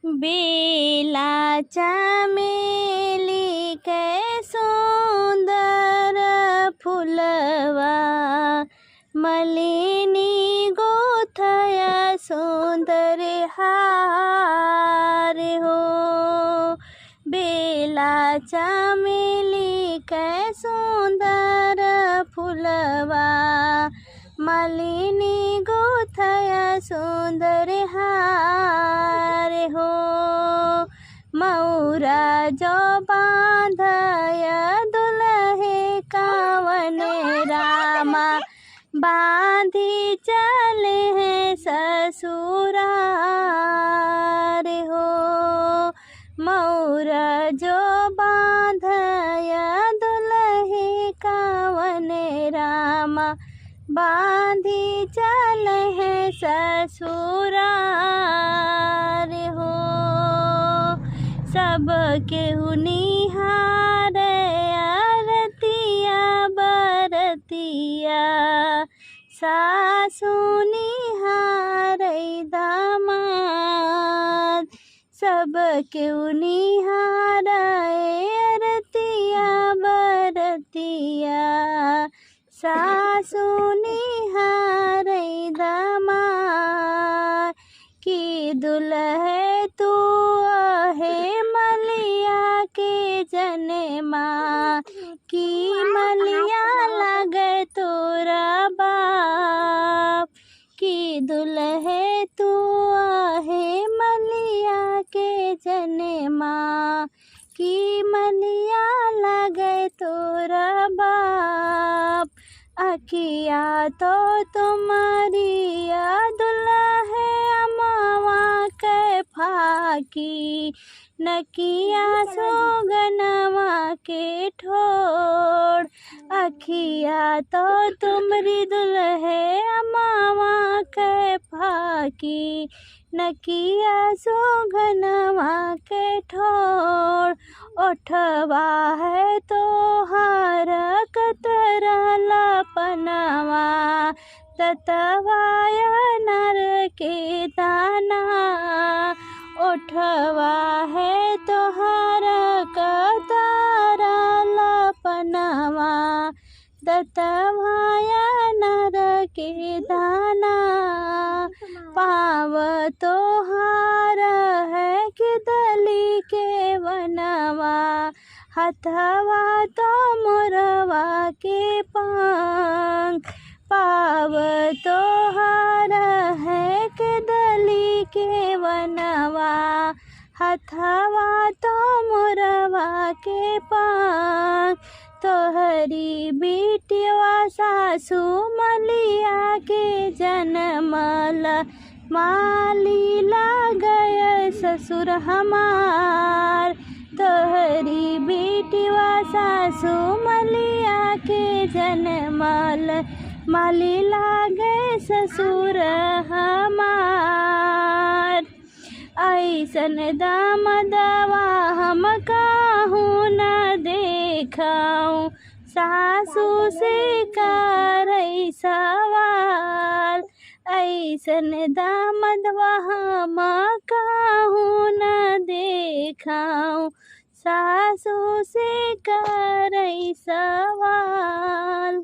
बेला चमेली के सुंदर फुलवा मलिनी गोथया सुंदर हार हो। बेला चमेली के सुंदर फुलवा मलिनी गोथया सुंदर हार हो। मौरा जो बांधया दुल्हे कावन रामा बांधी चले हैं ससुरार हो। मौरा जो बांधया दुल्हे कावन रामा बांधी चले हैं ससुरार हो। सब केहू निहार आरतिया बरतिया सासु निहार दामाद। सब केहू निहार आरतिया बरतिया सासु निहार दामाद। कि दुल्हे तू है मलिया के जनमा कि मलिया लगे तोरा बाप। कि दुल्हे तू है मलिया के जनमा कि मलिया लगे तोरा बाप। अखिया तो तुम्हारी दुल्हे अमवा के फाकी नकिया सोगनवा के ठोड़। अखिया तो तुम्हारी दुल्हे अमवा के फाकी नकिया सोगनवा के ठोड़। ओठवा है तो हर कतरा लपनवा ततवाय नर के दाना। ओठवा है तो हर कतरा लपनवा ततवाय नर के दाना। पाव तो हार है कि दली के बनवा हथवा तो मोरवा के पंख। पाव तो हार है कि दली के बनवा हथवा तो मोरवा के पंख। तोहरी बेटिया सासु मलिया के जनमल माली लागय ससुर हमार। तोहरी बेटिया सासु मलिया के जनमल माली लागे ससुर हमार। ऐसन दामदवा हम कहूँ न देखाऊँ सासु से करई सवाल। ऐसन दामदवा हम कहूँ न देखाऊँ सासु से करई सवाल।